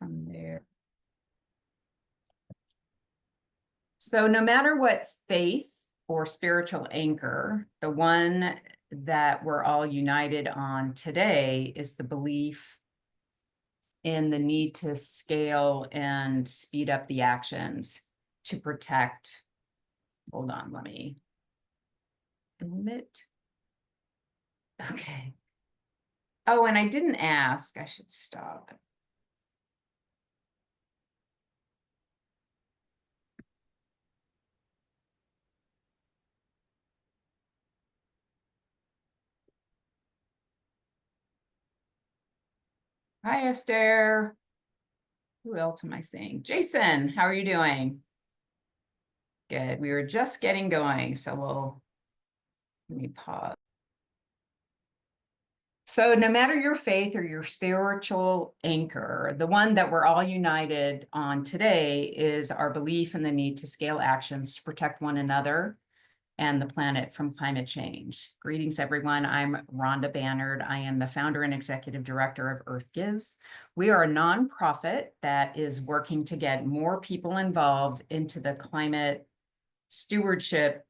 from there. So no matter what faith or spiritual anchor, the one that we're all united on today is the belief in the need to scale and speed up the actions to protect. Hold on, let me admit. Okay. Oh, and I didn't ask, I should stop. Hi, Esther. Who else am I seeing? Jason, how are you doing? Good. We were just getting going, so let me pause. So no matter your faith or your spiritual anchor, the one that we're all united on today is our belief in the need to scale actions to protect one another and the planet from climate change. Greetings, everyone. I'm Rhonda Bannard. I am the founder and executive director of Earth Gives. We are a nonprofit that is working to get more people involved into the climate stewardship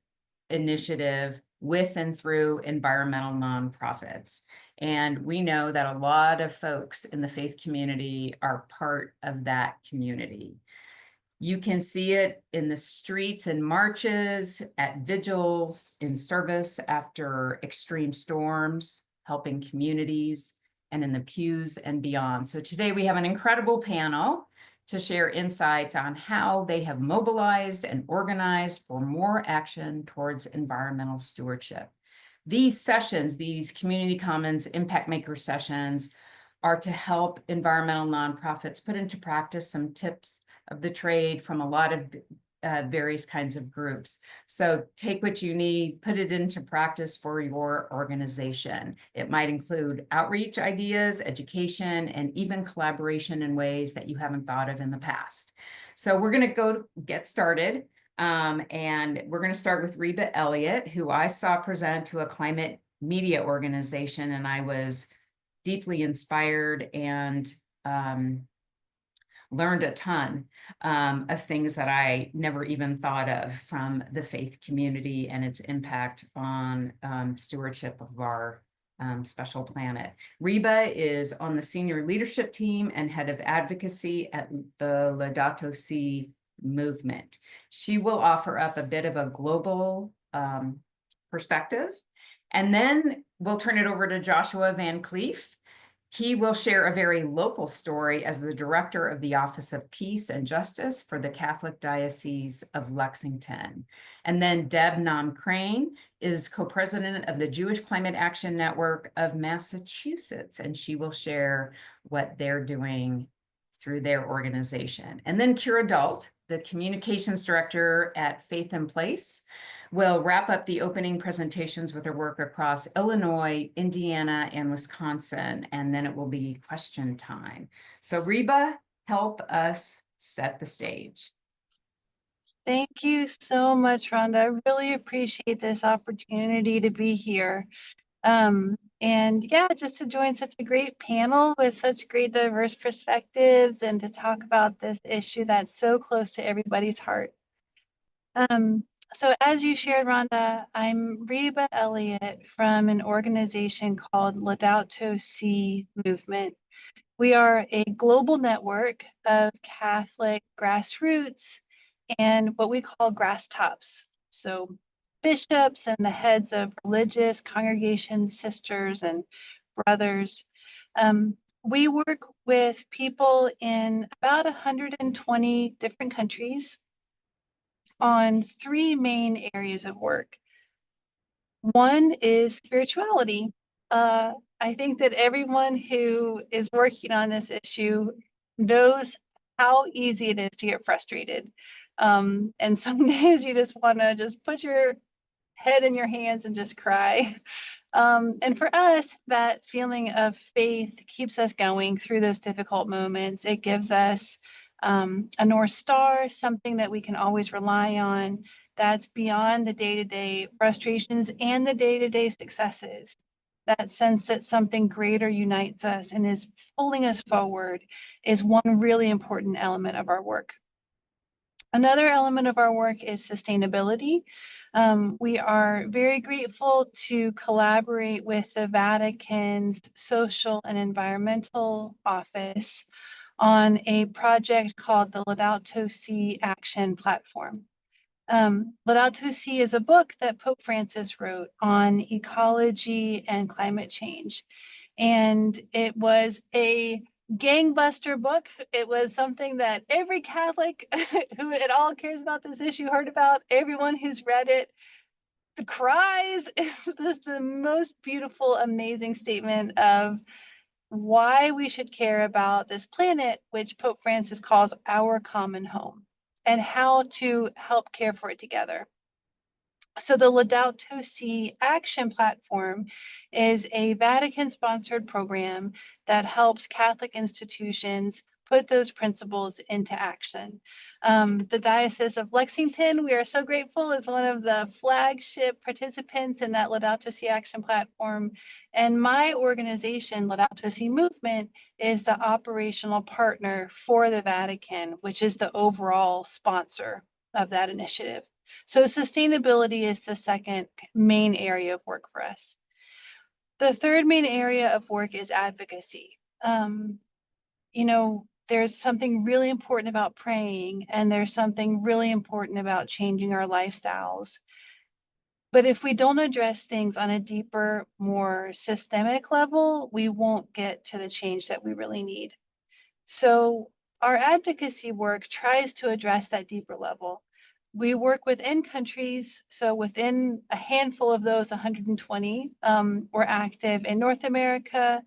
initiative with and through environmental nonprofits. And we know that a lot of folks in the faith community are part of that community. You can see it in the streets and marches, at vigils, in service after extreme storms, helping communities, and in the pews and beyond. So today we have an incredible panel to share insights on how they have mobilized and organized for more action towards environmental stewardship. These sessions, these Community Commons Impact Maker sessions, are to help environmental nonprofits put into practice some tips of the trade from a lot of various kinds of groups. So take what you need, put it into practice for your organization. It might include outreach ideas, education, and even collaboration in ways that you haven't thought of in the past. So we're going to get started. And we're going to start with Reba Elliott, who I saw present to a climate media organization, and I was deeply inspired and learned a ton of things that I never even thought of from the faith community and its impact on stewardship of our special planet. Reba is on the senior leadership team and head of advocacy at the Laudato Si movement. She will offer up a bit of a global perspective, and then we'll turn it over to Joshua van Cleef. He will share a very local story as the director of the Office of Peace and Justice for the Catholic Diocese of Lexington. And then Deb Nam-Krane is co-president of the Jewish Climate Action Network of Massachusetts, and she will share what they're doing through their organization. And then Kira Dault, the communications director at Faith in Place, will wrap up the opening presentations with her work across Illinois, Indiana, and Wisconsin, and then it will be question time. So Reba, help us set the stage. Thank you so much, Rhonda. I really appreciate this opportunity to be here. And yeah, just to join such a great panel with such great diverse perspectives and to talk about this issue that's so close to everybody's heart. So as you shared, Rhonda, I'm Reba Elliott from an organization called Laudato Si movement. We are a global network of Catholic grassroots and what we call grass tops. So bishops and the heads of religious congregations, sisters and brothers. We work with people in about 120 different countries on three main areas of work. One is spirituality. I think that everyone who is working on this issue knows how easy it is to get frustrated. And some days you just want to just put your head in your hands and just cry. And for us, that feeling of faith keeps us going through those difficult moments. It gives us a North Star, something that we can always rely on, that's beyond the day-to-day frustrations and the day-to-day successes that sense that something greater unites us and is pulling us forward, is one really important element of our work. Another element of our work is sustainability. We are very grateful to collaborate with the Vatican's Social and Environmental Office on a project called the Laudato Si Action Platform. Laudato Si is a book that Pope Francis wrote on ecology and climate change. And it was a gangbuster book. It was something that every Catholic who at all cares about this issue heard about. Everyone who's read it, the cries. Is the most beautiful, amazing statement of why we should care about this planet, which Pope Francis calls our common home, and how to help care for it together. So the Laudato Si Action Platform is a Vatican-sponsored program that helps Catholic institutions put those principles into action. The Diocese of Lexington, we are so grateful, is one of the flagship participants in that Laudato Si Action Platform. And my organization, Laudato Si Movement, is the operational partner for the Vatican, which is the overall sponsor of that initiative. So sustainability is the second main area of work for us. The third main area of work is advocacy. You know, there's something really important about praying, and there's something really important about changing our lifestyles. But if we don't address things on a deeper, more systemic level, we won't get to the change that we really need. So our advocacy work tries to address that deeper level. We work within countries, so within a handful of those 120, we're active in North America,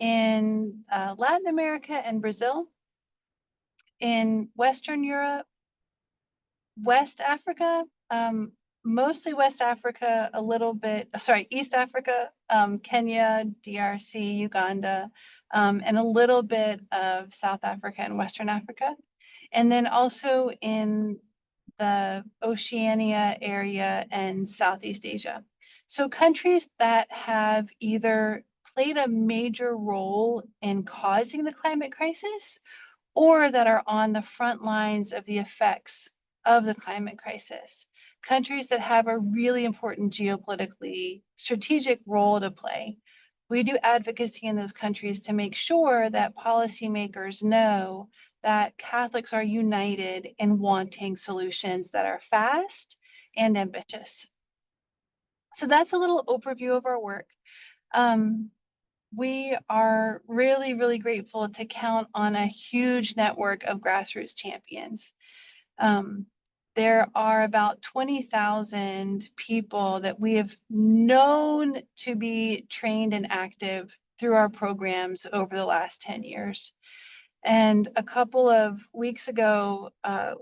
in Latin America and Brazil, in Western Europe, West Africa, mostly West Africa, a little bit, sorry, East Africa, Kenya, DRC, Uganda, and a little bit of South Africa and Western Africa. And then also in the Oceania area and Southeast Asia. So countries that have either played a major role in causing the climate crisis or that are on the front lines of the effects of the climate crisis. Countries that have a really important geopolitically strategic role to play. We do advocacy in those countries to make sure that policymakers know that Catholics are united in wanting solutions that are fast and ambitious. So that's a little overview of our work. We are really, really grateful to count on a huge network of grassroots champions. There are about 20,000 people that we have known to be trained and active through our programs over the last 10 years. And a couple of weeks ago,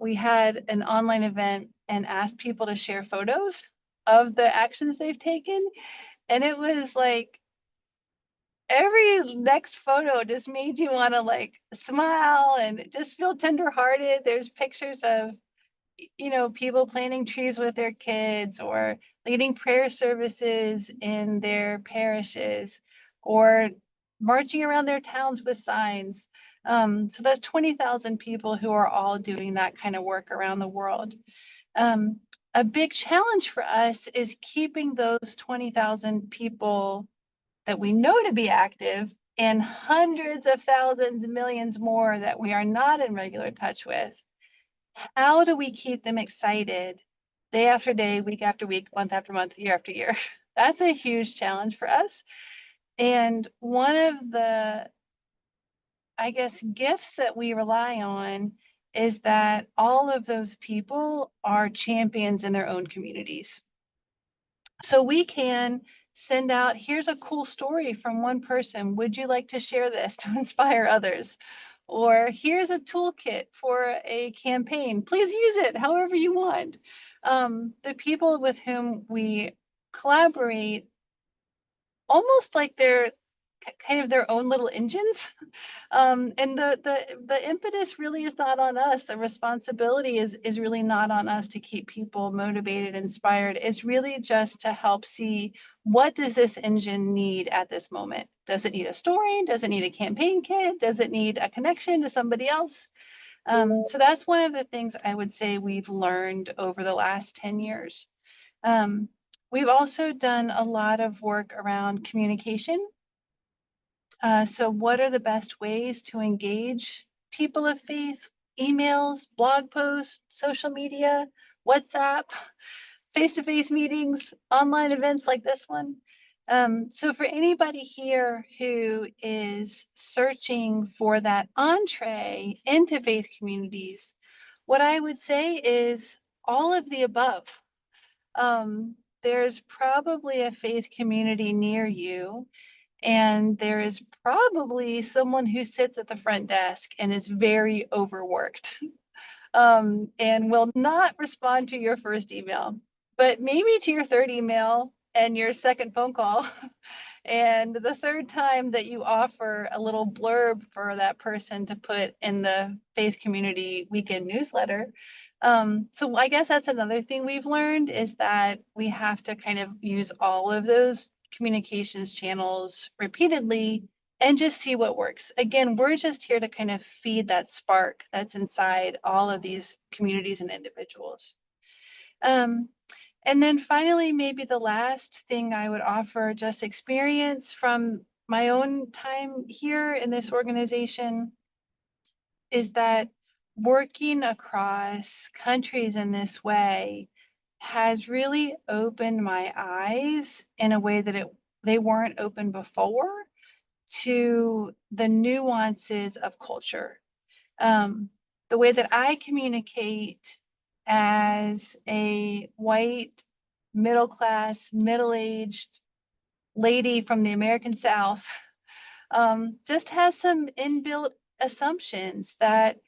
we had an online event and asked people to share photos of the actions they've taken. And it was like, every next photo just made you want to like smile and just feel tenderhearted. There's pictures of, you know, people planting trees with their kids or leading prayer services in their parishes or marching around their towns with signs. So that's 20,000 people who are all doing that kind of work around the world. A big challenge for us is keeping those 20,000 people that we know to be active and hundreds of thousands, millions more that we are not in regular touch with. How do we keep them excited day after day, week after week, month after month, year after year? That's a huge challenge for us. And one of the, I guess, gifts that we rely on is that all of those people are champions in their own communities. So we can send out, here's a cool story from one person. Would you like to share this to inspire others? Or here's a toolkit for a campaign. Please use it however you want. The people with whom we collaborate, almost like they're kind of their own little engines. And the impetus really is not on us. The responsibility is really not on us to keep people motivated, inspired. It's really just to help see, what does this engine need at this moment? Does it need a story? Does it need a campaign kit? Does it need a connection to somebody else? So that's one of the things I would say we've learned over the last 10 years. We've also done a lot of work around communication. So what are the best ways to engage people of faith? Emails, blog posts, social media, WhatsApp, face-to-face meetings, online events like this one. So for anybody here who is searching for that entree into faith communities, what I would say is all of the above. There's probably a faith community near you, and there is probably someone who sits at the front desk and is very overworked, and will not respond to your first email, but maybe to your third email and your second phone call. And the third time that you offer a little blurb for that person to put in the faith community weekend newsletter. So I guess that's another thing we've learned, is that we have to kind of use all of those communications channels repeatedly and just see what works. Again, we're just here to kind of feed that spark that's inside all of these communities and individuals. And then finally, maybe the last thing I would offer, just experience from my own time here in this organization, is that working across countries in this way has really opened my eyes in a way that they weren't open before, to the nuances of culture. The way that I communicate as a white, middle-class, middle-aged lady from the American South, just has some inbuilt assumptions that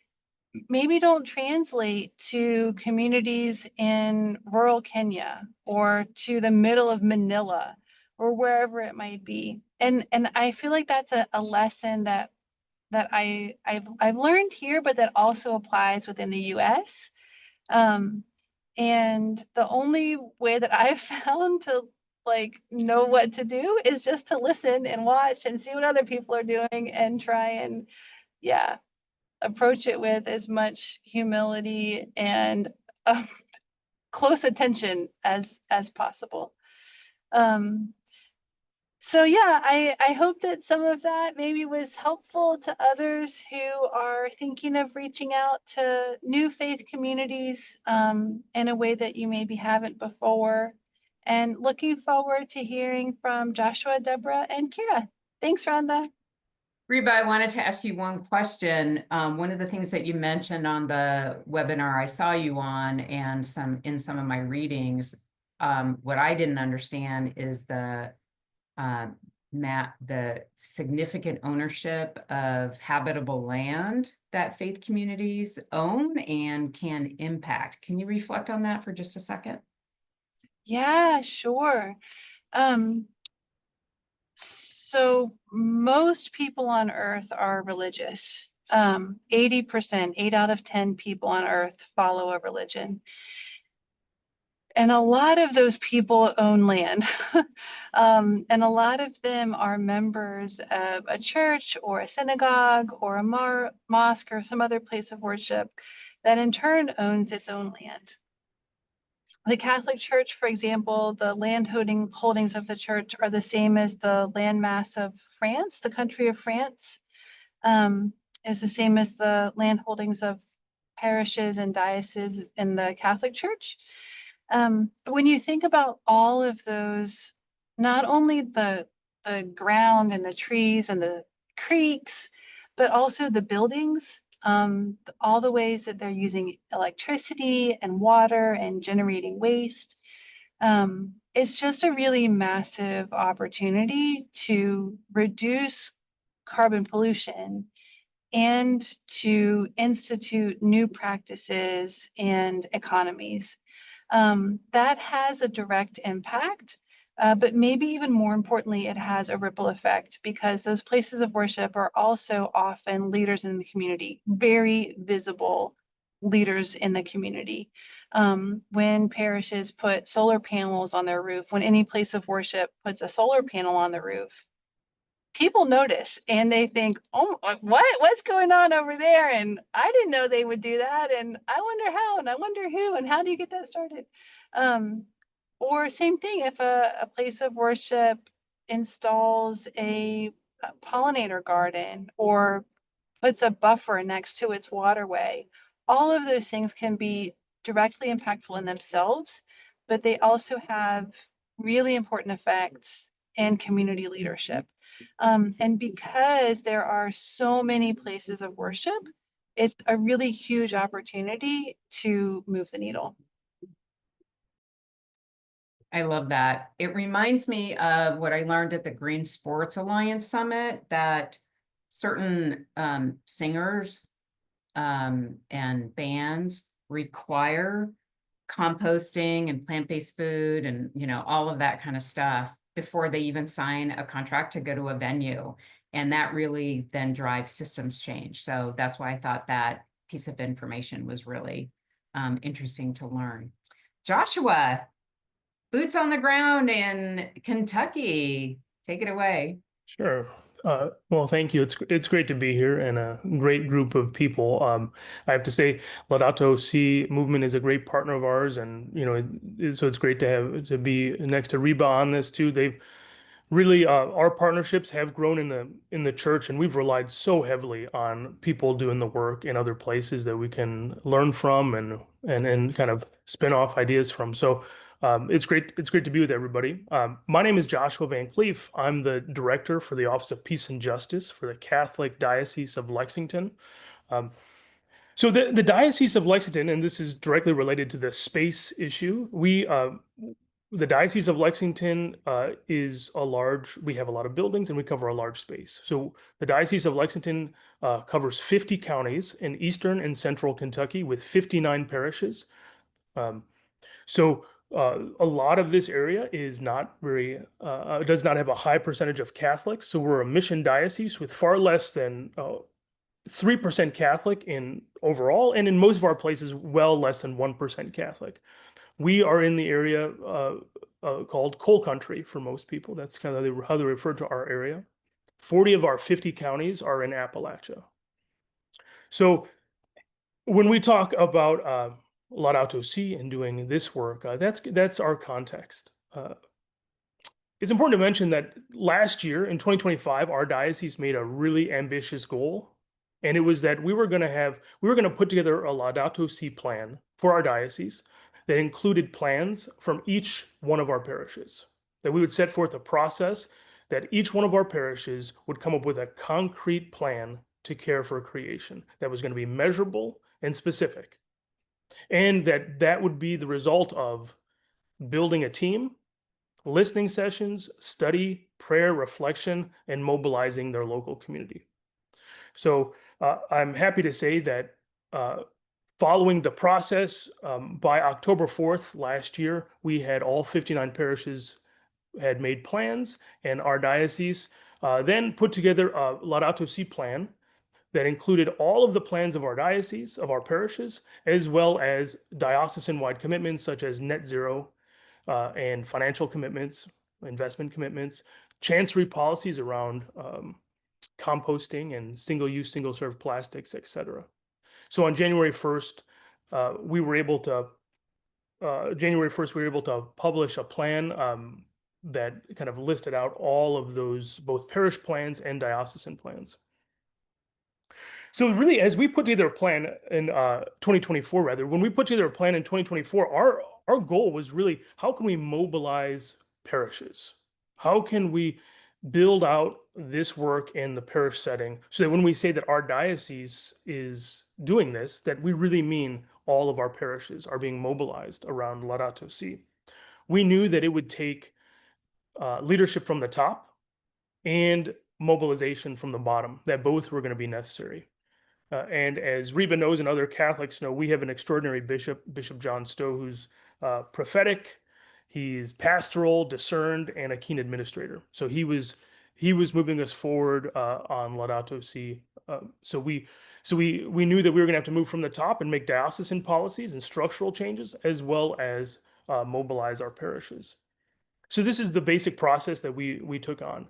maybe don't translate to communities in rural Kenya or to the middle of Manila or wherever it might be. And I feel like that's a lesson that I've learned here, but that also applies within the US. And the only way that I've found to like know what to do is just to listen and watch and see what other people are doing, and try and, yeah, approach it with as much humility and close attention as possible. So yeah, I hope that some of that maybe was helpful to others who are thinking of reaching out to new faith communities in a way that you maybe haven't before. And looking forward to hearing from Joshua, Deborah, and Kira. Thanks, Rhonda. Reba, I wanted to ask you one question. One of the things that you mentioned on the webinar I saw you on, and in some of my readings, what I didn't understand is the significant ownership of habitable land that faith communities own and can impact. Can you reflect on that for just a second? Yeah, sure. So most people on Earth are religious. 80%, 8 out of 10 people on Earth follow a religion. And a lot of those people own land. And a lot of them are members of a church or a synagogue or a mosque or some other place of worship that in turn owns its own land. The Catholic Church, for example, the land holdings of the church are the same as the landmass of France. The country of France is the same as the land holdings of parishes and dioceses in the Catholic Church. When you think about all of those, not only the ground and the trees and the creeks, but also the buildings, all the ways that they're using electricity and water and generating waste. It's just a really massive opportunity to reduce carbon pollution and to institute new practices and economies. That has a direct impact But maybe even more importantly, it has a ripple effect because those places of worship are also often leaders in the community, very visible leaders in the community. When parishes put solar panels on their roof, when any place of worship puts a solar panel on the roof, people notice and they think, oh, what's going on over there? And I didn't know they would do that. And I wonder how, and I wonder who, and how do you get that started? Or same thing, if a place of worship installs a pollinator garden or puts a buffer next to its waterway, all of those things can be directly impactful in themselves, but they also have really important effects in community leadership. And because there are so many places of worship, it's a really huge opportunity to move the needle. I love that. It reminds me of what I learned at the Green Sports Alliance Summit, that certain singers and bands require composting and plant-based food and, you know, all of that kind of stuff before they even sign a contract to go to a venue. And that really then drives systems change. So that's why I thought that piece of information was really interesting to learn. Joshua, boots on the ground in Kentucky. Take it away. Sure. Well, thank you. It's great to be here and a great group of people. I have to say, Laudato Si movement is a great partner of ours, and so it's great to be next to Reba on this too. They've really our partnerships have grown in the church, and we've relied so heavily on people doing the work in other places that we can learn from and kind of spin off ideas from. So it's great to be with everybody. My name is Joshua van Cleef. I'm the director for the Office of Peace and Justice for the Catholic Diocese of Lexington. So the Diocese of Lexington, and this is directly related to the space issue, the Diocese of Lexington we have a lot of buildings and we cover a large space. So the Diocese of Lexington covers 50 counties in eastern and central Kentucky with 59 parishes. A lot of this area is not does not have a high percentage of Catholics. So we're a mission diocese with far less than 3% Catholic in overall, and in most of our places, well less than 1% Catholic. We are in the area called coal country for most people. That's kind of how they refer to our area. 40 of our 50 counties are in Appalachia. So when we talk about Laudato Si and doing this work, that's our context. It's important to mention that last year in 2025, our diocese made a really ambitious goal. And it was that we were going to put together a Laudato Si plan for our diocese that included plans from each one of our parishes, that we would set forth a process that each one of our parishes would come up with a concrete plan to care for creation that was going to be measurable and specific. And that would be the result of building a team, listening sessions, study, prayer, reflection, and mobilizing their local community. So I'm happy to say that following the process, by October 4th last year, we had all 59 parishes had made plans, and our diocese then put together a Laudato Si plan that included all of the plans of our diocese, of our parishes, as well as diocesan-wide commitments such as net zero and financial commitments, investment commitments, chancery policies around composting and single-use, single-serve plastics, etc. So on January 1st, we were able to publish a plan that kind of listed out all of those, both parish plans and diocesan plans. So really, as we put together a plan in 2024, when we put together a plan in 2024, our goal was really, how can we mobilize parishes? How can we build out this work in the parish setting so that when we say that our diocese is doing this, that we really mean all of our parishes are being mobilized around Laudato Si. We knew that it would take leadership from the top and mobilization from the bottom, that both were going to be necessary. And as Reba knows and other Catholics know, we have an extraordinary bishop, Bishop John Stowe, who's prophetic. He's pastoral, discerned, and a keen administrator. So he was moving us forward on Laudato Si. So we knew that we were going to have to move from the top and make diocesan policies and structural changes, as well as mobilize our parishes. So this is the basic process that we took on.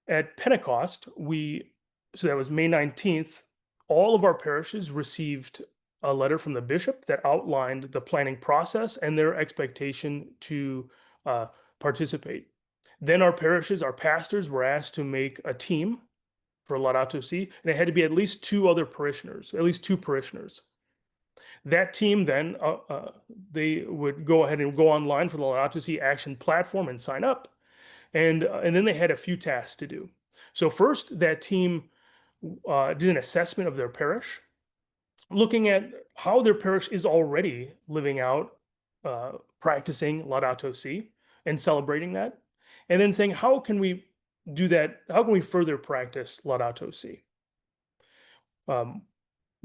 At Pentecost, so that was May 19th, all of our parishes received a letter from the bishop that outlined the planning process and their expectation to participate. Then our parishes, our pastors were asked to make a team for Laudato Si, and it had to be at least two parishioners. That team then, they would go ahead and go online for the Laudato Si Action platform and sign up. And then they had a few tasks to do. So first, that team did an assessment of their parish, looking at how their parish is already living out, practicing Laudato Si and celebrating that, and then saying, how can we do that? How can we further practice Laudato Si?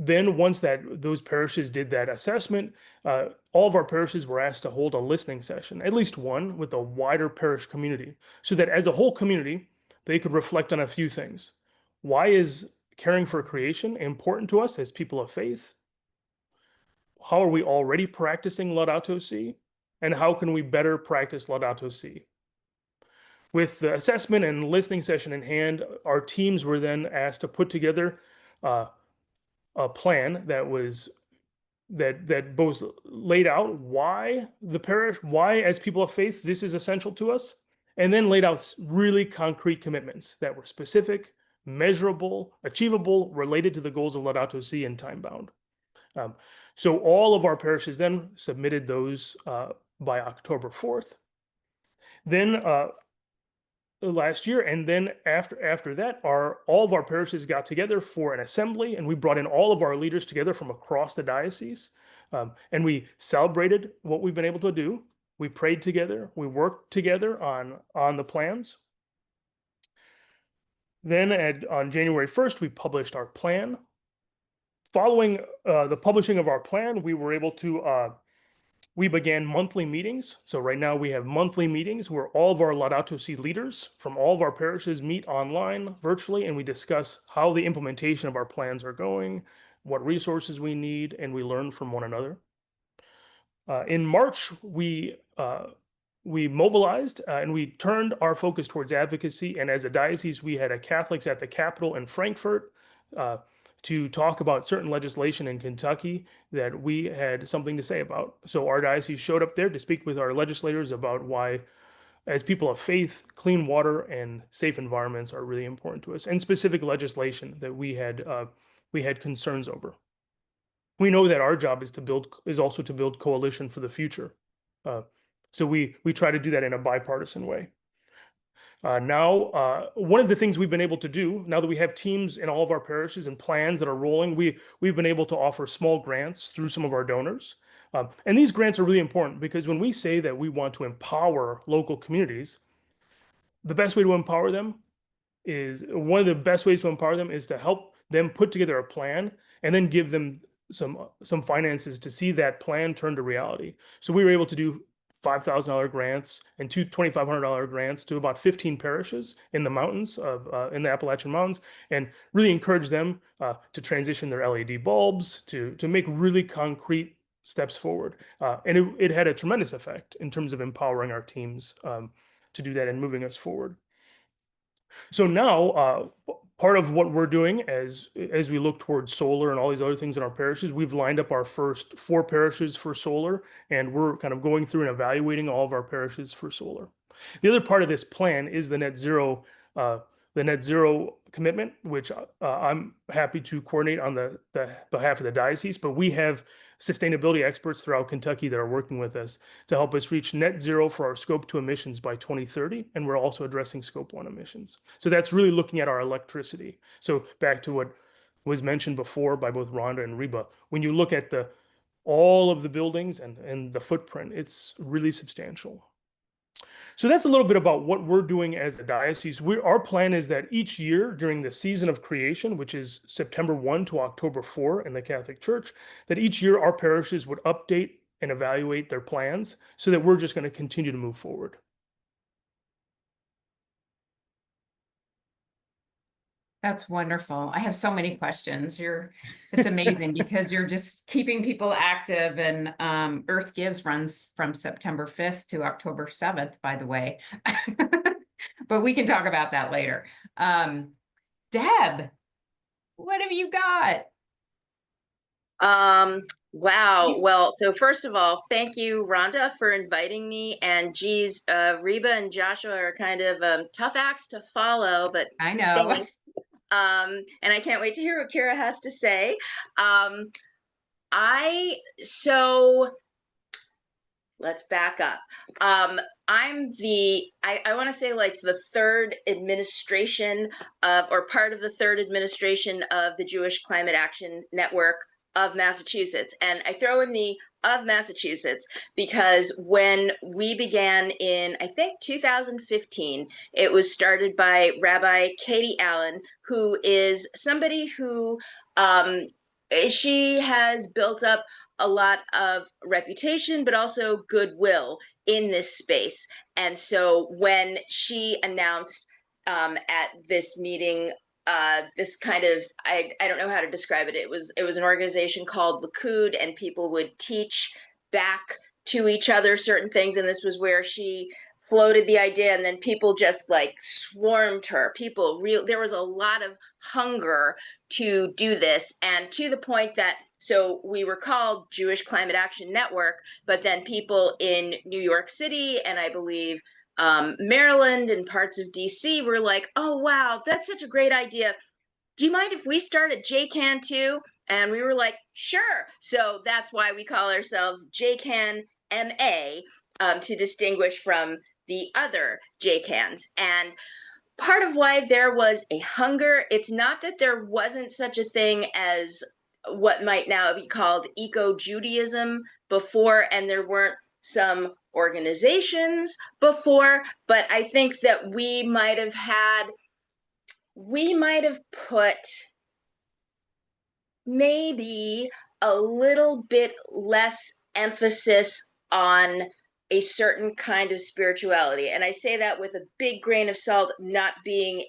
Then once those parishes did that assessment, all of our parishes were asked to hold a listening session, at least one, with a wider parish community, so that as a whole community, they could reflect on a few things. Why is caring for creation important to us as people of faith? How are we already practicing Laudato Si? And how can we better practice Laudato Si? With the assessment and listening session in hand, our teams were then asked to put together a plan that both laid out why the parish, why as people of faith, this is essential to us, and then laid out really concrete commitments that were specific, measurable, achievable, related to the goals of Laudato Si and time-bound. So all of our parishes then submitted those by October 4th. Then last year, and then after that, all of our parishes got together for an assembly, and we brought in all of our leaders together from across the diocese, and we celebrated what we've been able to do. We prayed together, we worked together on the plans. Then on January 1st, we published our plan. Following the publishing of our plan, we were able to we began monthly meetings. So right now we have monthly meetings where all of our Laudato Si leaders from all of our parishes meet online, virtually, and we discuss how the implementation of our plans are going, what resources we need, and we learn from one another. In March, we mobilized and we turned our focus towards advocacy. And as a diocese, we had a Catholics at the Capitol in Frankfurt to talk about certain legislation in Kentucky that we had something to say about. So our diocese showed up there to speak with our legislators about why, as people of faith, clean water and safe environments are really important to us, and specific legislation that we had concerns over. We know that our job is also to build coalition for the future. So we try to do that in a bipartisan way. Now, one of the things we've been able to do, now that we have teams in all of our parishes and plans that are rolling, we've been able to offer small grants through some of our donors. And these grants are really important because when we say that we want to empower local communities, the best way to empower them one of the best ways to empower them is to help them put together a plan and then give them some finances to see that plan turn to reality. So we were able to do $5,000 grants and two $2,500 grants to about 15 parishes in the mountains in the Appalachian Mountains, and really encourage them to transition their LED bulbs to make really concrete steps forward. And it had a tremendous effect in terms of empowering our teams to do that and moving us forward. So now, part of what we're doing as we look towards solar and all these other things in our parishes, we've lined up our first 4 parishes for solar, and we're kind of going through and evaluating all of our parishes for solar. The other part of this plan is the net zero commitment, which I'm happy to coordinate on the behalf of the diocese, but we have sustainability experts throughout Kentucky that are working with us to help us reach net zero for our scope 2 emissions by 2030. And we're also addressing scope 1 emissions. So that's really looking at our electricity. So back to what was mentioned before by both Rhonda and Reba, when you look at all of the buildings and the footprint, it's really substantial. So that's a little bit about what we're doing as a diocese. Our plan is that each year during the season of creation, which is September 1 to October 4 in the Catholic Church, that each year our parishes would update and evaluate their plans so that we're just going to continue to move forward. That's wonderful. I have so many questions. It's amazing because you're just keeping people active, and Earth Gives runs from September 5th to October 7th, by the way. But we can talk about that later. Deb, what have you got? Wow. Yes. Well, so first of all, thank you, Rhonda, for inviting me. And geez, Reba and Joshua are kind of tough acts to follow, but I know. thanks. And I can't wait to hear what Kira has to say. So let's back up. I'm I want to say like the third administration or part of the third administration of the Jewish Climate Action Network of Massachusetts. And I throw in the of Massachusetts because when we began in, I think, 2015, it was started by Rabbi Katie Allen, who is somebody who she has built up a lot of reputation, but also goodwill in this space. And so when she announced at this meeting, this kind of, I don't know how to describe it. It was an organization called Likud, and people would teach back to each other certain things. And this was where she floated the idea, and then people just like swarmed her. There was a lot of hunger to do this, and to the point that, so we were called Jewish Climate Action Network, but then people in New York City and I believe Maryland and parts of DC were like, oh, wow, that's such a great idea. Do you mind if we start at JCAN too? And we were like, sure. So that's why we call ourselves JCAN MA, to distinguish from the other JCANs. And part of why there was a hunger, it's not that there wasn't such a thing as what might now be called eco-Judaism before, and there weren't some organizations before, but I think that we might have put maybe a little bit less emphasis on a certain kind of spirituality. And I say that with a big grain of salt, not being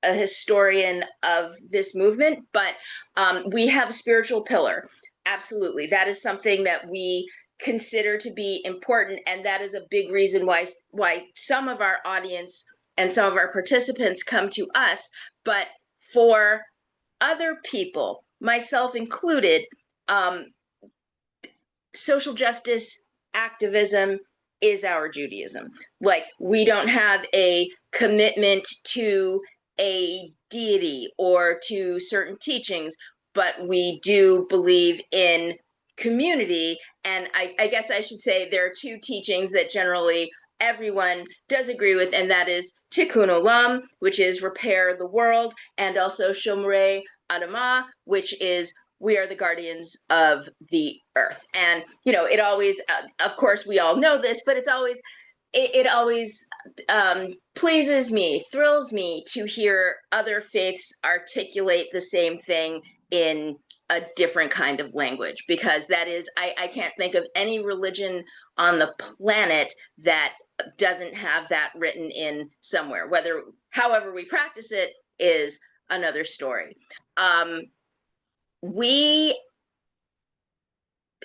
a historian of this movement, but we have a spiritual pillar. Absolutely. That is something that we consider to be important. And that is a big reason why some of our audience and some of our participants come to us. But for other people, myself included, social justice activism is our Judaism. Like, we don't have a commitment to a deity or to certain teachings, but we do believe in community. And I guess I should say there are two teachings that generally everyone does agree with, and that is Tikkun Olam, which is repair the world, and also Shomrei Adamah, which is we are the guardians of the earth. And, it always, of course, we all know this, but it always pleases me, thrills me to hear other faiths articulate the same thing in a different kind of language, because that is, I can't think of any religion on the planet that doesn't have that written in somewhere. However we practice it is another story. As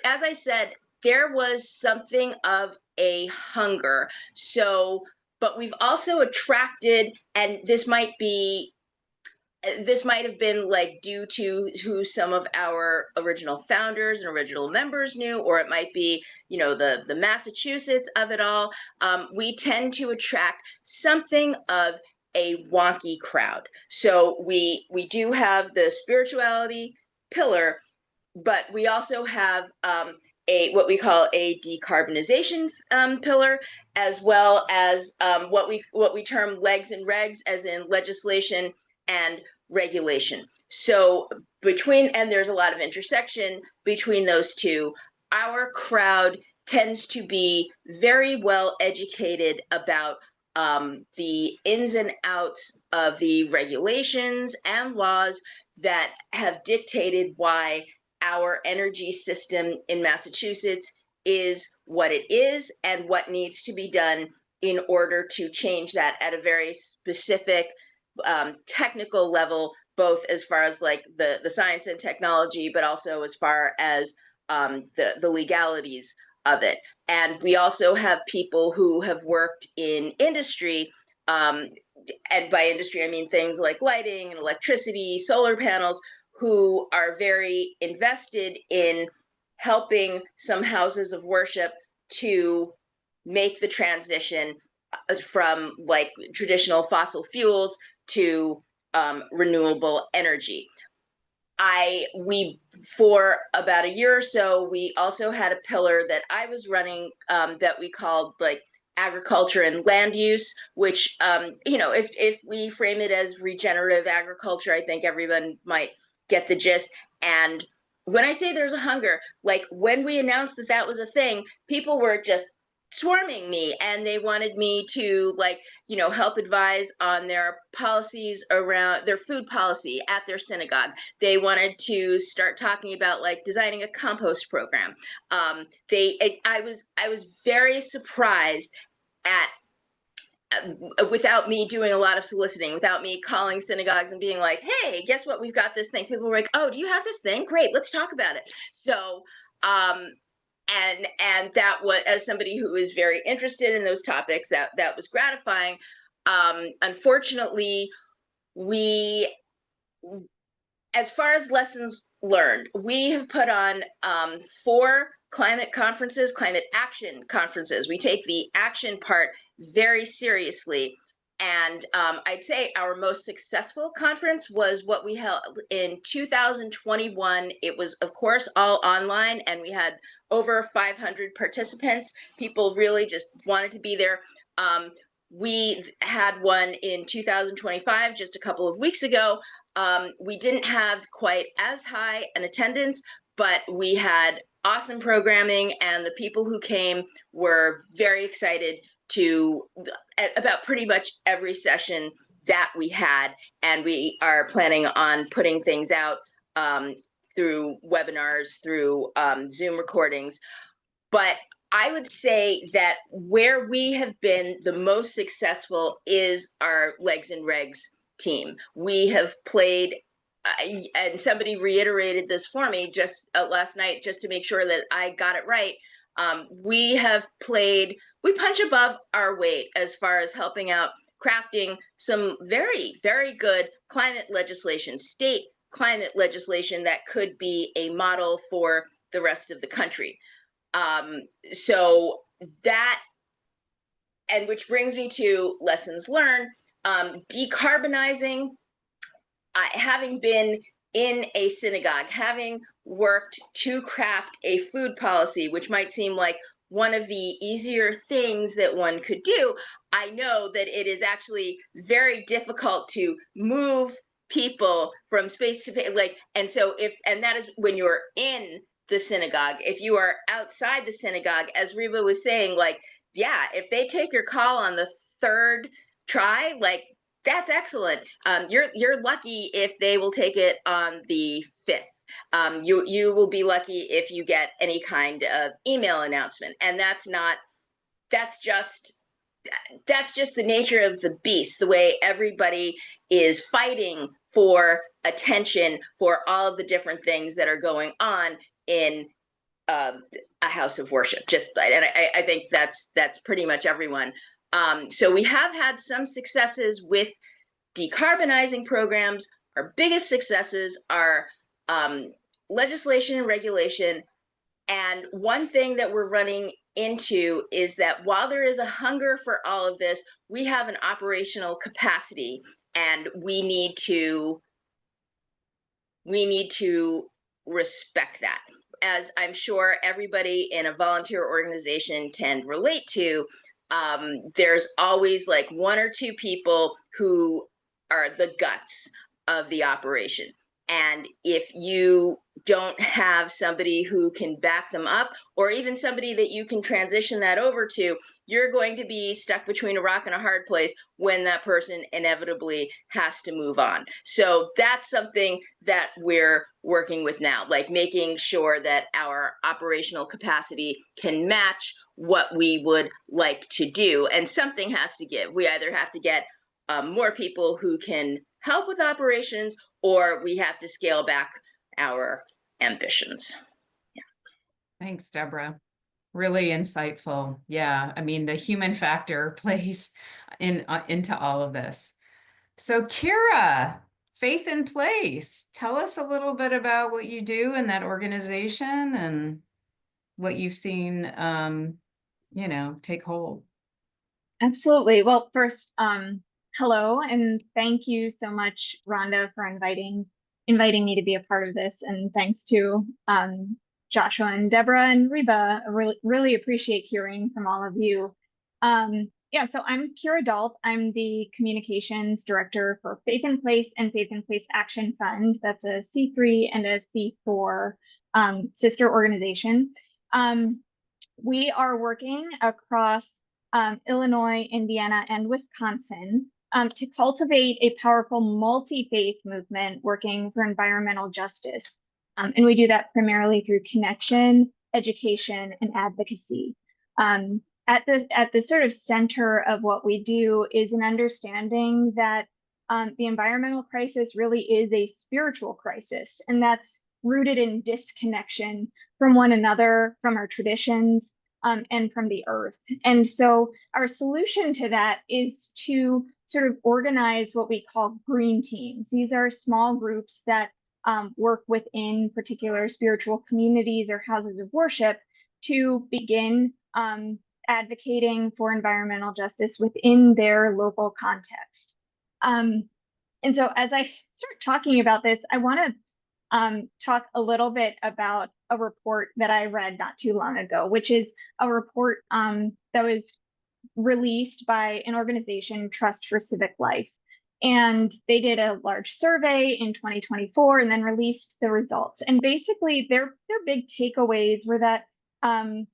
I said, there was something of a hunger. But we've also attracted, and this might have been like due to who some of our original founders and original members knew, or it might be, the Massachusetts of it all. We tend to attract something of a wonky crowd. So we do have the spirituality pillar, but we also have what we call a decarbonization pillar, as well as what we term legs and regs, as in legislation and regulation. So and there's a lot of intersection between those two. Our crowd tends to be very well educated about the ins and outs of the regulations and laws that have dictated why our energy system in Massachusetts is what it is and what needs to be done in order to change that at a very specific technical level, both as far as like the science and technology, but also as far as the legalities of it. And we also have people who have worked in industry, and by industry I mean things like lighting and electricity, solar panels, who are very invested in helping some houses of worship to make the transition from like traditional fossil fuels to renewable energy. We for about a year or so, we also had a pillar that I was running that we called like agriculture and land use, which you know, if we frame it as regenerative agriculture, I think everyone might get the gist. And when I say there's a hunger, like when we announced that that was a thing, people were just swarming me, and they wanted me to, like, you know, help advise on their policies around their food policy at their synagogue. They wanted to start talking about like designing a compost program. I was very surprised at, without me doing a lot of soliciting, without me calling synagogues and being like, hey, guess what, we've got this thing. People were like, oh, do you have this thing? Great, let's talk about it. So and that was, as somebody who is very interested in those topics, that was gratifying. Unfortunately, we, as far as lessons learned, we have put on 4 climate conferences, climate action conferences. We take the action part very seriously. And I'd say our most successful conference was what we held in 2021. It was, of course, all online, and we had over 500 participants. People really just wanted to be there. We had one in 2025, just a couple of weeks ago. We didn't have quite as high an attendance, but we had awesome programming, and the people who came were very excited to about pretty much every session that we had. And we are planning on putting things out through webinars, through Zoom recordings. But I would say that where we have been the most successful is our Legs and Regs team. We have played, and somebody reiterated this for me just last night, just to make sure that I got it right. We have played, we punch above our weight as far as helping out crafting some very, very good climate legislation, state climate legislation that could be a model for the rest of the country. So that, and which brings me to lessons learned, decarbonizing. Having been in a synagogue, having worked to craft a food policy, which might seem like one of the easier things that one could do, I know that it is actually very difficult to move people from space to space. Like, and so and that is when you're in the synagogue. If you are outside the synagogue, as Reba was saying, like, yeah, if they take your call on the 3rd try, like, that's excellent. You're lucky if they will take it on the 5th. You will be lucky if you get any kind of email announcement, and that's just the nature of the beast, the way everybody is fighting for attention for all of the different things that are going on in a house of worship. And I think that's pretty much everyone. So we have had some successes with decarbonizing programs. Our biggest successes are legislation and regulation. And one thing that we're running into is that while there is a hunger for all of this, we have an operational capacity, and we need to respect that. As I'm sure everybody in a volunteer organization can relate to, there's always like 1 or 2 people who are the guts of the operation. And if you don't have somebody who can back them up, or even somebody that you can transition that over to, you're going to be stuck between a rock and a hard place when that person inevitably has to move on. So that's something that we're working with now, like making sure that our operational capacity can match what we would like to do. And something has to give. We either have to get more people who can help with operations, or we have to scale back our ambitions. Thanks, Deborah. Really insightful. Yeah, I mean, the human factor plays into all of this. So Kira, Faith in Place, tell us a little bit about what you do in that organization and what you've seen, take hold. Absolutely. Well, first, hello, and thank you so much, Rhonda, for inviting me to be a part of this. And thanks to Joshua and Deborah and Reba. I really appreciate hearing from all of you. Yeah, so I'm Kira Dault. I'm the communications director for Faith in Place and Faith in Place Action Fund. That's a C3 and a C4 sister organization. We are working across Illinois, Indiana, and Wisconsin to cultivate a powerful multi-faith movement working for environmental justice. And we do that primarily through connection, education, and advocacy. At the sort of center of what we do is an understanding that the environmental crisis really is a spiritual crisis, and that's rooted in disconnection from one another, from our traditions, and from the earth. And so our solution to that is to sort of organize what we call green teams. These are small groups that work within particular spiritual communities or houses of worship to begin advocating for environmental justice within their local context. And so as I start talking about this, I want to talk a little bit about a report that I read not too long ago, which is a report that was released by an organization, Trust for Civic Life. And they did a large survey in 2024 and then released the results. And basically their big takeaways were that on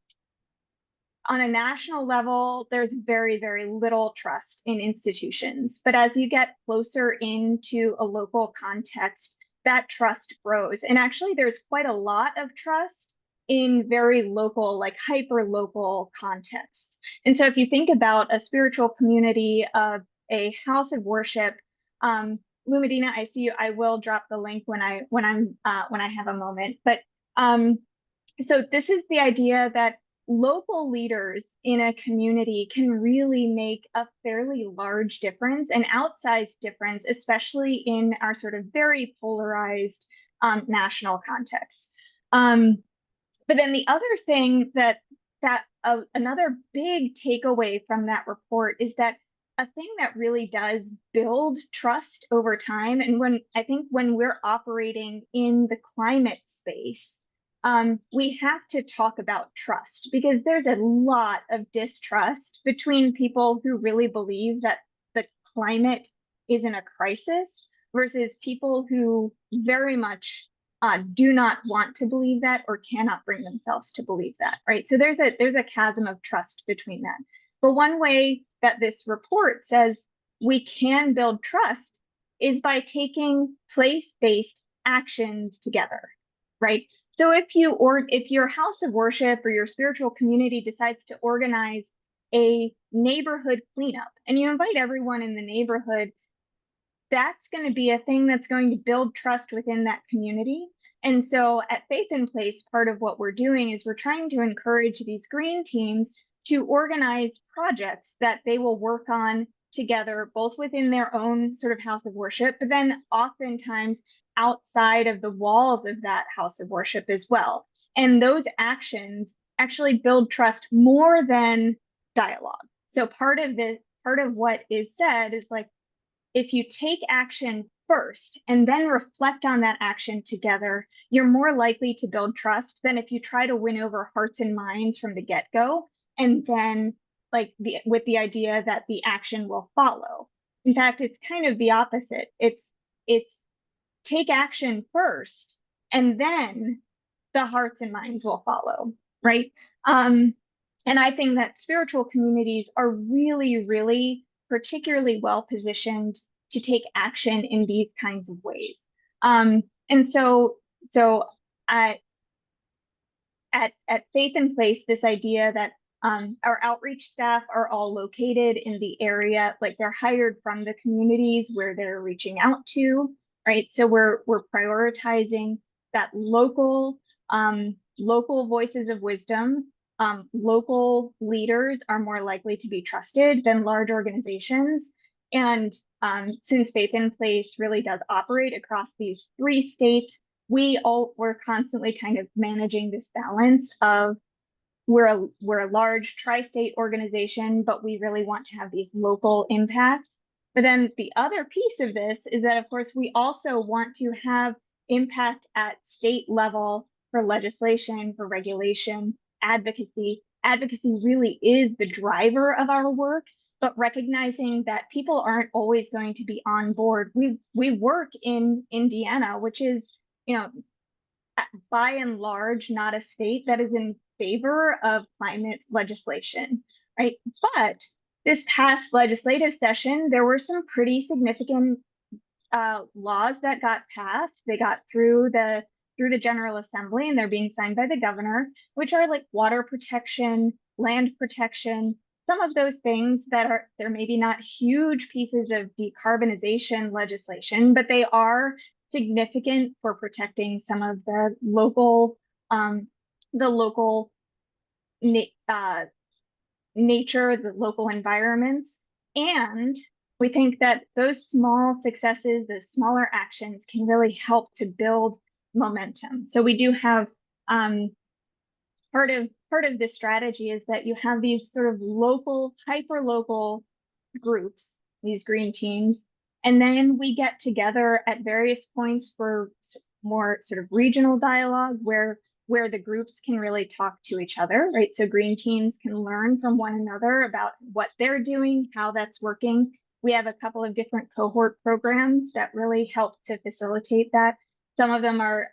a national level, there's very, very little trust in institutions. But as you get closer into a local context, that trust grows. And actually, there's quite a lot of trust in very local, like hyper-local contexts. And so if you think about a spiritual community of a house of worship, Lumidina, I see you. I will drop the link when I have a moment. But so this is the idea that local leaders in a community can really make a fairly large difference, an outsized difference, especially in our sort of very polarized national context. But then the other thing that another big takeaway from that report is that a thing that really does build trust over time, and when we're operating in the climate space, we have to talk about trust, because there's a lot of distrust between people who really believe that the climate is in a crisis versus people who very much do not want to believe that or cannot bring themselves to believe that, right? So there's a chasm of trust between that. But one way that this report says we can build trust is by taking place-based actions together, right? So if your house of worship or your spiritual community decides to organize a neighborhood cleanup and you invite everyone in the neighborhood, that's going to be a thing that's going to build trust within that community. And so at Faith in Place, part of what we're doing is we're trying to encourage these green teams to organize projects that they will work on together, both within their own sort of house of worship, but then oftentimes outside of the walls of that house of worship as well. And those actions actually build trust more than dialogue. So part of what is said is like, if you take action first and then reflect on that action together, you're more likely to build trust than if you try to win over hearts and minds from the get-go, and then with the idea that the action will follow. In fact, it's kind of the opposite. It's take action first, and then the hearts and minds will follow, right? And I think that spiritual communities are really, really particularly well positioned to take action in these kinds of ways. And so at Faith in Place, this idea that our outreach staff are all located in the area, like they're hired from the communities where they're reaching out to, right? So we're prioritizing that local voices of wisdom. Local leaders are more likely to be trusted than large organizations. And since Faith in Place really does operate across these 3 states, we're constantly kind of managing this balance of we're a large tri-state organization, but we really want to have these local impacts. But then the other piece of this is that, of course, we also want to have impact at state level for legislation, for regulation, advocacy. Advocacy really is the driver of our work, but recognizing that people aren't always going to be on board. We work in Indiana, which is, by and large, not a state that is in favor of climate legislation, right? But this past legislative session, there were some pretty significant laws that got passed. They got through the General Assembly, and they're being signed by the governor, which are like water protection, land protection, some of those things that they're maybe not huge pieces of decarbonization legislation, but they are significant for protecting some of the local nature, the local environments. And we think that those small successes, those smaller actions can really help to build momentum. So we do have part of this strategy is that you have these sort of local, hyper-local groups, these green teams, and then we get together at various points for more sort of regional dialogue where the groups can really talk to each other, right? So green teams can learn from one another about what they're doing, how that's working. We have a couple of different cohort programs that really help to facilitate that. Some of them are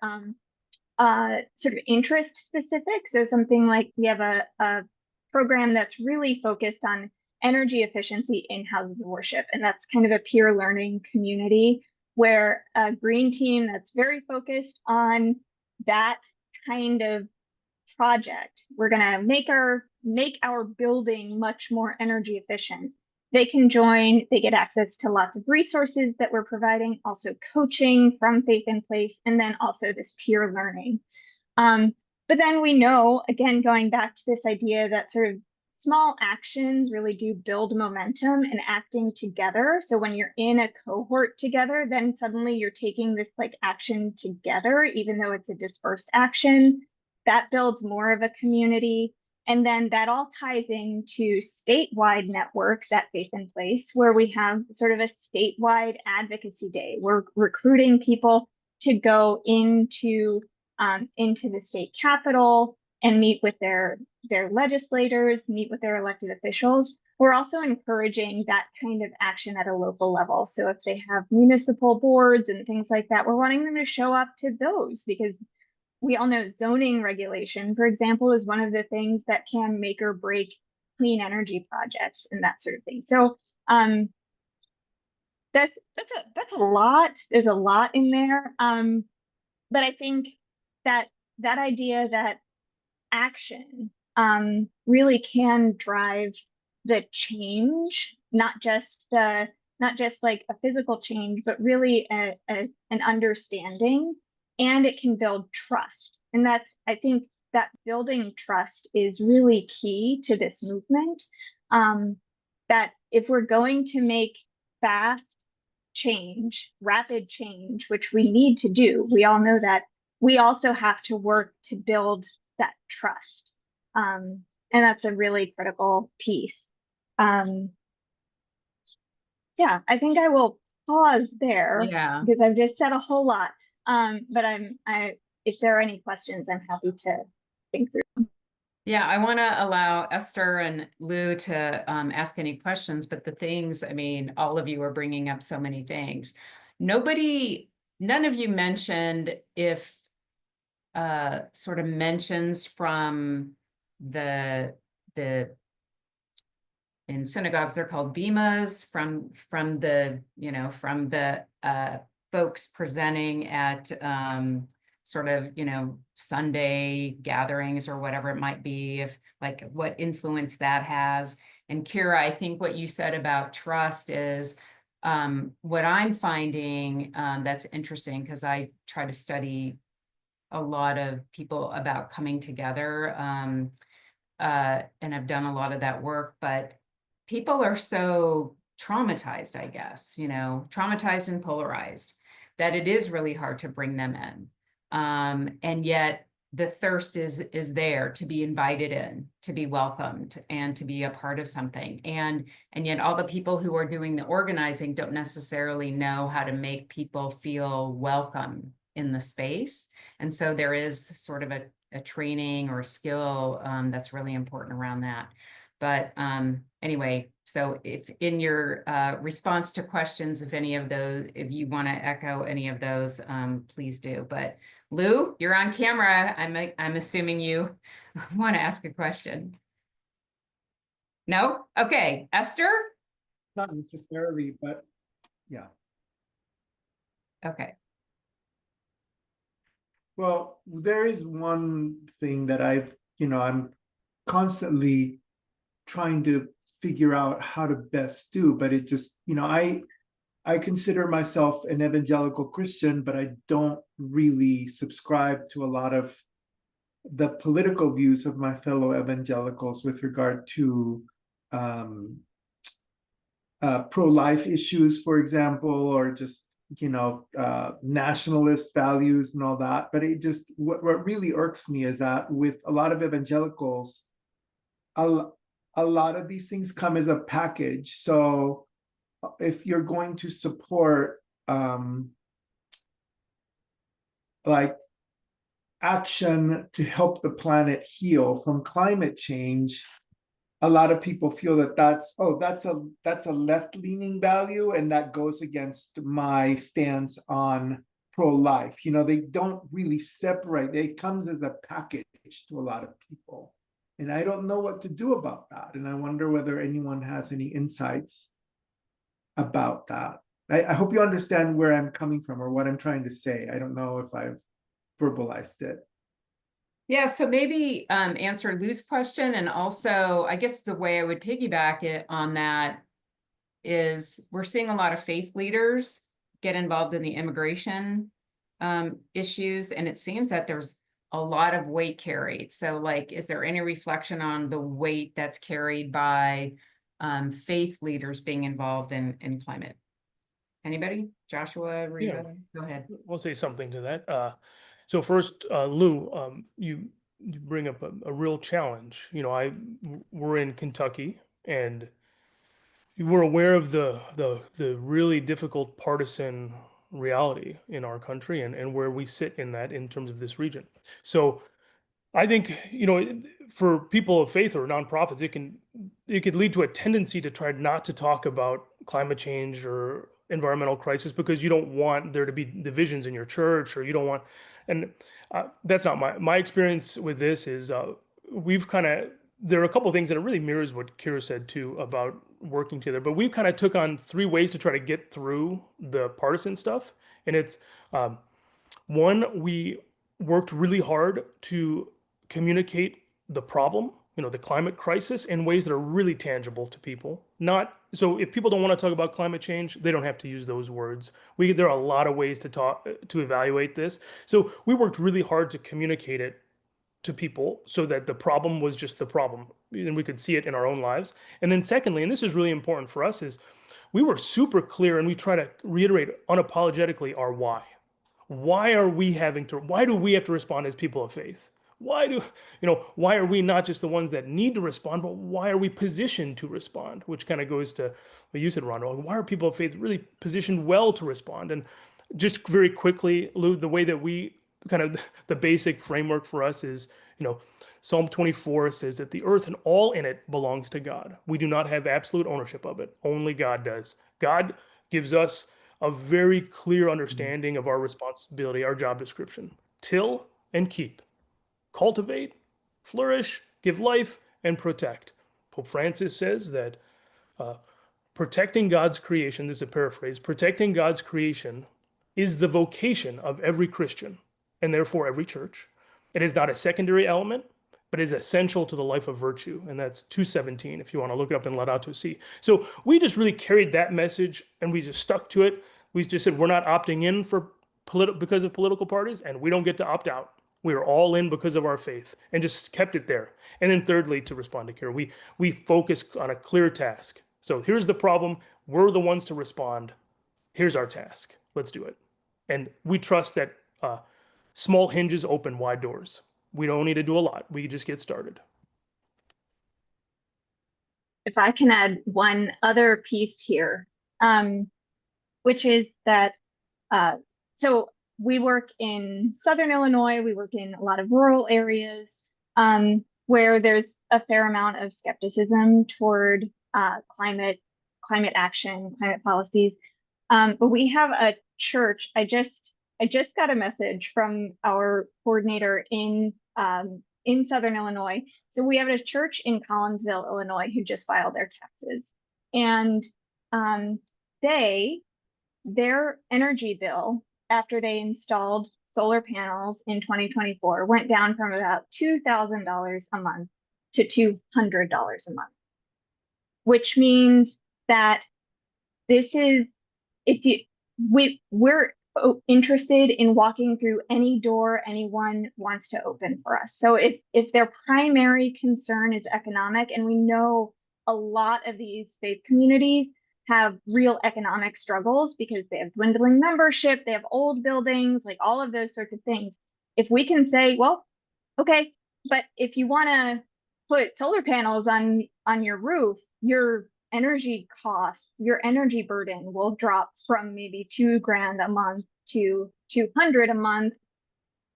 sort of interest specific. So something like we have a program that's really focused on energy efficiency in houses of worship. And that's kind of a peer learning community where a green team that's very focused on that kind of project. We're gonna make our building much more energy efficient. They can join, they get access to lots of resources that we're providing, also coaching from Faith in Place, and then also this peer learning. But then we know, again, going back to this idea that sort of small actions really do build momentum and acting together. So when you're in a cohort together, then suddenly you're taking this like action together, even though it's a dispersed action. That builds more of a community. And then that all ties into statewide networks at Faith in Place, where we have sort of a statewide advocacy day. We're recruiting people to go into the state capitol and meet with their legislators, meet with their elected officials. We're also encouraging that kind of action at a local level. So if they have municipal boards and things like that, we're wanting them to show up to those, because we all know zoning regulation, for example, is one of the things that can make or break clean energy projects and that sort of thing. So that's a lot. There's a lot in there. But I think that idea that action really can drive the change, not just like a physical change, but really an understanding. And it can build trust. And I think that building trust is really key to this movement. That if we're going to make fast change, rapid change, which we need to do, we all know that, we also have to work to build that trust. And that's a really critical piece. Yeah, I think I will pause there because I've just said a whole lot. But if there are any questions, I'm happy to think through them. Yeah, I want to allow Esther and Lou to ask any questions, but the things, I mean, all of you are bringing up so many things. Nobody none of you mentioned if sort of mentions from the in synagogues they're called bimas, from the from the folks presenting at sort of Sunday gatherings or whatever it might be, if like what influence that has. And Kira, I think what you said about trust is what I'm finding that's interesting, because I try to study a lot of people about coming together, and I've done a lot of that work, but people are so traumatized, I guess, traumatized and polarized, that it is really hard to bring them in. And yet the thirst is there to be invited in, to be welcomed, and to be a part of something. And yet all the people who are doing the organizing don't necessarily know how to make people feel welcome in the space. And so there is sort of a training or a skill that's really important around that. But anyway, so if in your response to questions, if you want to echo any of those, please do. But Lou, you're on camera. I'm assuming you want to ask a question. No? Okay. Esther? Not necessarily, but yeah. Okay. Well, there is one thing that I'm constantly trying to figure out how to best do, but it just, I consider myself an evangelical Christian, but I don't really subscribe to a lot of the political views of my fellow evangelicals with regard to pro-life issues, for example, or just nationalist values and all that. But it just what really irks me is that with a lot of evangelicals, a lot of these things come as a package. So if you're going to support like action to help the planet heal from climate change, a lot of people feel that that's a left-leaning value, and that goes against my stance on pro-life. They don't really separate. It comes as a package to a lot of people. And I don't know what to do about that. And I wonder whether anyone has any insights about that. I hope you understand where I'm coming from or what I'm trying to say. I don't know if I've verbalized it. Yeah, so maybe answer Lou's question. And also, I guess the way I would piggyback it on that is we're seeing a lot of faith leaders get involved in the immigration issues. And it seems that there's a lot of weight carried. So like, is there any reflection on the weight that's carried by faith leaders being involved in climate? Anybody? Joshua, Reba, Yeah. go ahead. We'll say something to that. So first, Lou, you bring up a real challenge. We're in Kentucky, and we're aware of the really difficult partisan reality in our country and where we sit in that in terms of this region. So I think, for people of faith or nonprofits, it could lead to a tendency to try not to talk about climate change or environmental crisis because you don't want there to be divisions in your church, or you don't want, and that's not my experience with this is there are a couple of things that it really mirrors what Kira said too about working together, but we kind of took on 3 ways to try to get through the partisan stuff. And it's one, we worked really hard to communicate the problem, the climate crisis, in ways that are really tangible to people. So if people don't want to talk about climate change, they don't have to use those words. There are a lot of ways to evaluate this. So we worked really hard to communicate it to people so that the problem was just the problem and we could see it in our own lives. And then secondly, and this is really important for us, is we were super clear and we try to reiterate unapologetically our why. Why do we have to respond as people of faith? Why are we not just the ones that need to respond, but why are we positioned to respond? Which kind of goes to what you said, Rhonda. Why are people of faith really positioned well to respond? And just very quickly, Lou, the way that we the basic framework for us is, Psalm 24 says that the earth and all in it belongs to God. We do not have absolute ownership of it. Only God does. God gives us a very clear understanding of our responsibility, our job description. Till and keep, cultivate, flourish, give life, and protect. Pope Francis says that protecting God's creation, this is a paraphrase, protecting God's creation is the vocation of every Christian and therefore every church. It is not a secondary element, but is essential to the life of virtue. And that's 217 if you want to look it up in Laudato Si. So we just really carried that message and we just stuck to it. We just said we're not opting in for because of political parties, and we don't get to opt out. We are all in because of our faith, and just kept it there. And then thirdly, to respond to Kira, we focus on a clear task. So here's the problem. We're the ones to respond. Here's our task. Let's do it. And we trust that small hinges open wide doors. We don't need to do a lot. We just get started. If I can add one other piece here, which is that, so we work in Southern Illinois, we work in a lot of rural areas where there's a fair amount of skepticism toward climate action, climate policies. But we have a church. I just got a message from our coordinator in Southern Illinois. So we have a church in Collinsville, Illinois, who just filed their taxes, and their energy bill after they installed solar panels in 2024 went down from about $2,000 a month to $200 a month, which means that this is, we're interested in walking through any door anyone wants to open for us. So if their primary concern is economic, and we know a lot of these faith communities have real economic struggles because they have dwindling membership, they have old buildings, like all of those sorts of things. If we can say, well, okay, but if you want to put solar panels on your roof, your energy costs, your energy burden will drop from maybe $2,000 a month to $200 a month.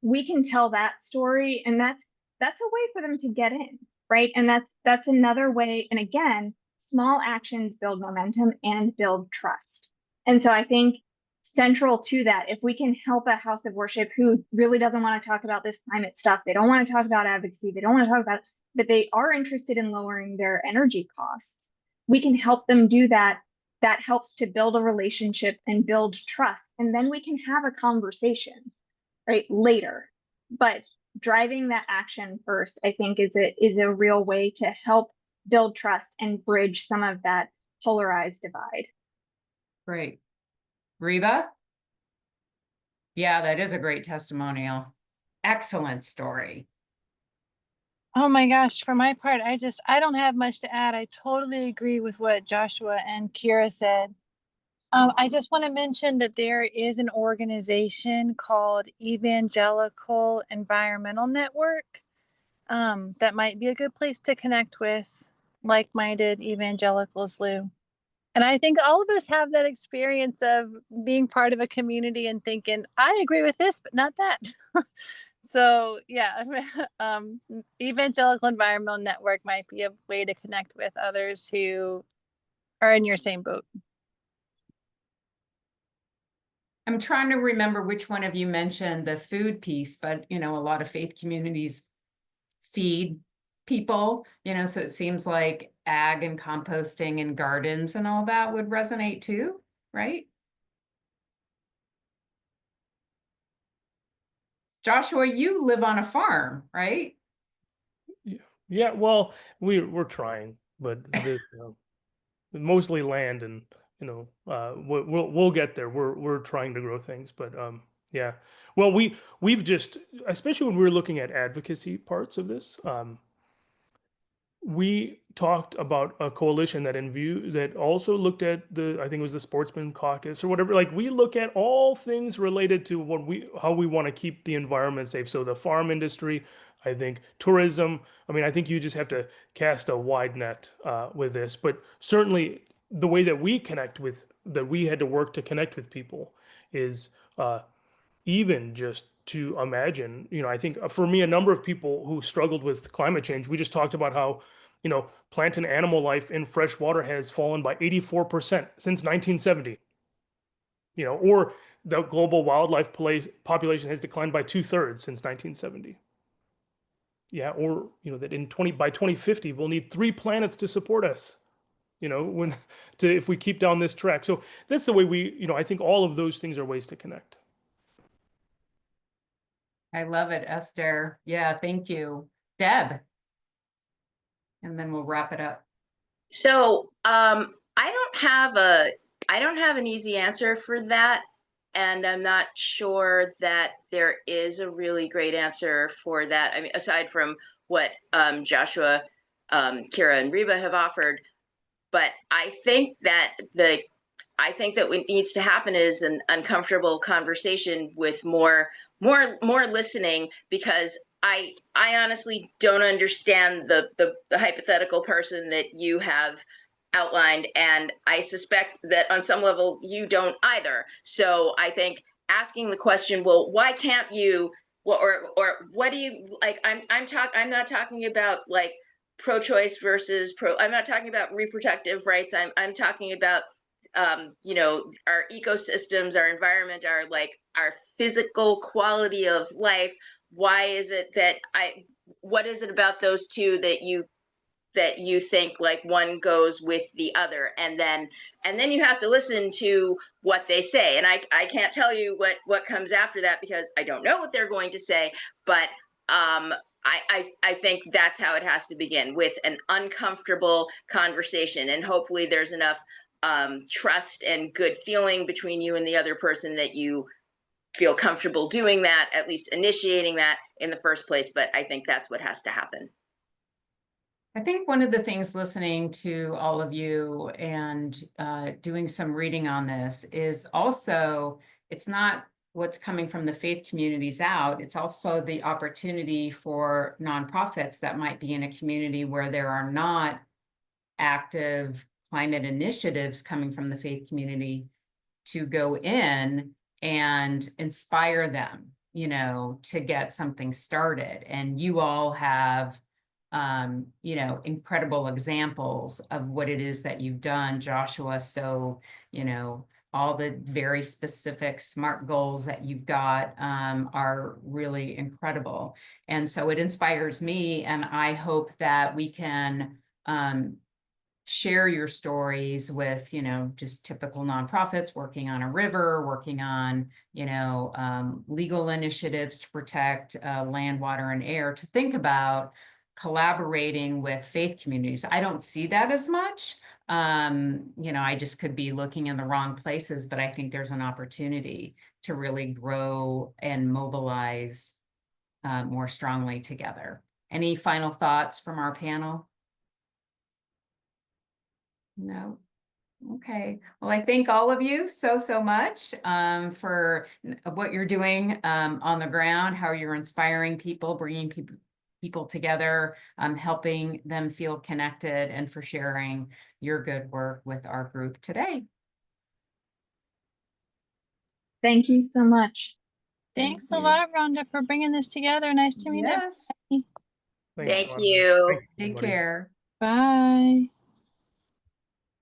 We can tell that story, and that's a way for them to get in, right? And that's another way. And again, small actions build momentum and build trust. And so I think central to that, if we can help a house of worship who really doesn't want to talk about this climate stuff, they don't want to talk about advocacy, they don't want to talk about it, but they are interested in lowering their energy costs, we can help them do that. That helps to build a relationship and build trust. And then we can have a conversation, right, later. But driving that action first, I think, is a real way to help build trust and bridge some of that polarized divide. Great. Reba? Yeah, that is a great testimonial. Excellent story. Oh my gosh, for my part, I don't have much to add. I totally agree with what Joshua and Kira said. I just want to mention that there is an organization called Evangelical Environmental Network that might be a good place to connect with like-minded evangelicals, Lou. And I think all of us have that experience of being part of a community and thinking, I agree with this, but not that. So yeah, Evangelical Environmental Network might be a way to connect with others who are in your same boat. I'm trying to remember which one of you mentioned the food piece, but a lot of faith communities feed people, so it seems like ag and composting and gardens and all that would resonate too, right? Joshua, you live on a farm, right? Yeah, well, we're trying, but mostly land, and we'll get there. We're trying to grow things, but yeah. Well, we've just, especially when we were looking at advocacy parts of this, we talked about a coalition that also looked at I think it was the Sportsman Caucus or whatever. Like, we look at all things related to how we want to keep the environment safe. So the farm industry, I think tourism. I mean, I think you just have to cast a wide net with this. But certainly, the way that we had to work to connect with people is even just to imagine. I think for me, a number of people who struggled with climate change, we just talked about how plant and animal life in fresh water has fallen by 84% since 1970. you know, or the global wildlife population has declined by 2/3 since 1970. Yeah, or you know that by 2050 we'll need 3 planets to support us. You know, if we keep down this track. So that's the way I think all of those things are ways to connect. I love it, Esther. Yeah, thank you. Deb. And then we'll wrap it up. So I don't have an easy answer for that. And I'm not sure that there is a really great answer for that. I mean, aside from what Joshua, Kira, and Reba have offered. But I think that what needs to happen is an uncomfortable conversation with more listening, because I honestly don't understand the hypothetical person that you have outlined, and I suspect that on some level you don't either. So I think asking the question, well, why can't you, or what do you like? I'm not talking about like pro-choice versus I'm not talking about reproductive rights. I'm talking about you know, our ecosystems, our environment, our physical quality of life. Why is it that what is it about those two that you think like one goes with the other? And then you have to listen to what they say. And I can't tell you what comes after that, because I don't know what they're going to say. But I think that's how it has to begin, with an uncomfortable conversation. And hopefully there's enough trust and good feeling between you and the other person that you feel comfortable doing that, at least initiating that in the first place. But I think that's what has to happen. I think one of the things, listening to all of you and doing some reading on this, is also, it's not what's coming from the faith communities out, it's also the opportunity for nonprofits that might be in a community where there are not active climate initiatives coming from the faith community to go in and inspire them, you know, to get something started. And you all have you know, incredible examples of what it is that you've done, Joshua. So, you know, all the very specific SMART goals that you've got are really incredible. And so it inspires me, and I hope that we can share your stories with, you know, just typical nonprofits working on a river, working on, you know, legal initiatives to protect land, water, and air, to think about collaborating with faith communities. I don't see that as much. You know, I just could be looking in the wrong places, but I think there's an opportunity to really grow and mobilize more strongly together. Any final thoughts from our panel? No. Okay. Well, I thank all of you so much for what you're doing on the ground, how you're inspiring people, bringing people together, helping them feel connected, and for sharing your good work with our group today. Thank you so much. Thanks a you. lot, Rhonda, for bringing this together. Nice to meet Yes. everybody. Thank Rhonda. you. Thanks, Take everybody. care. Bye.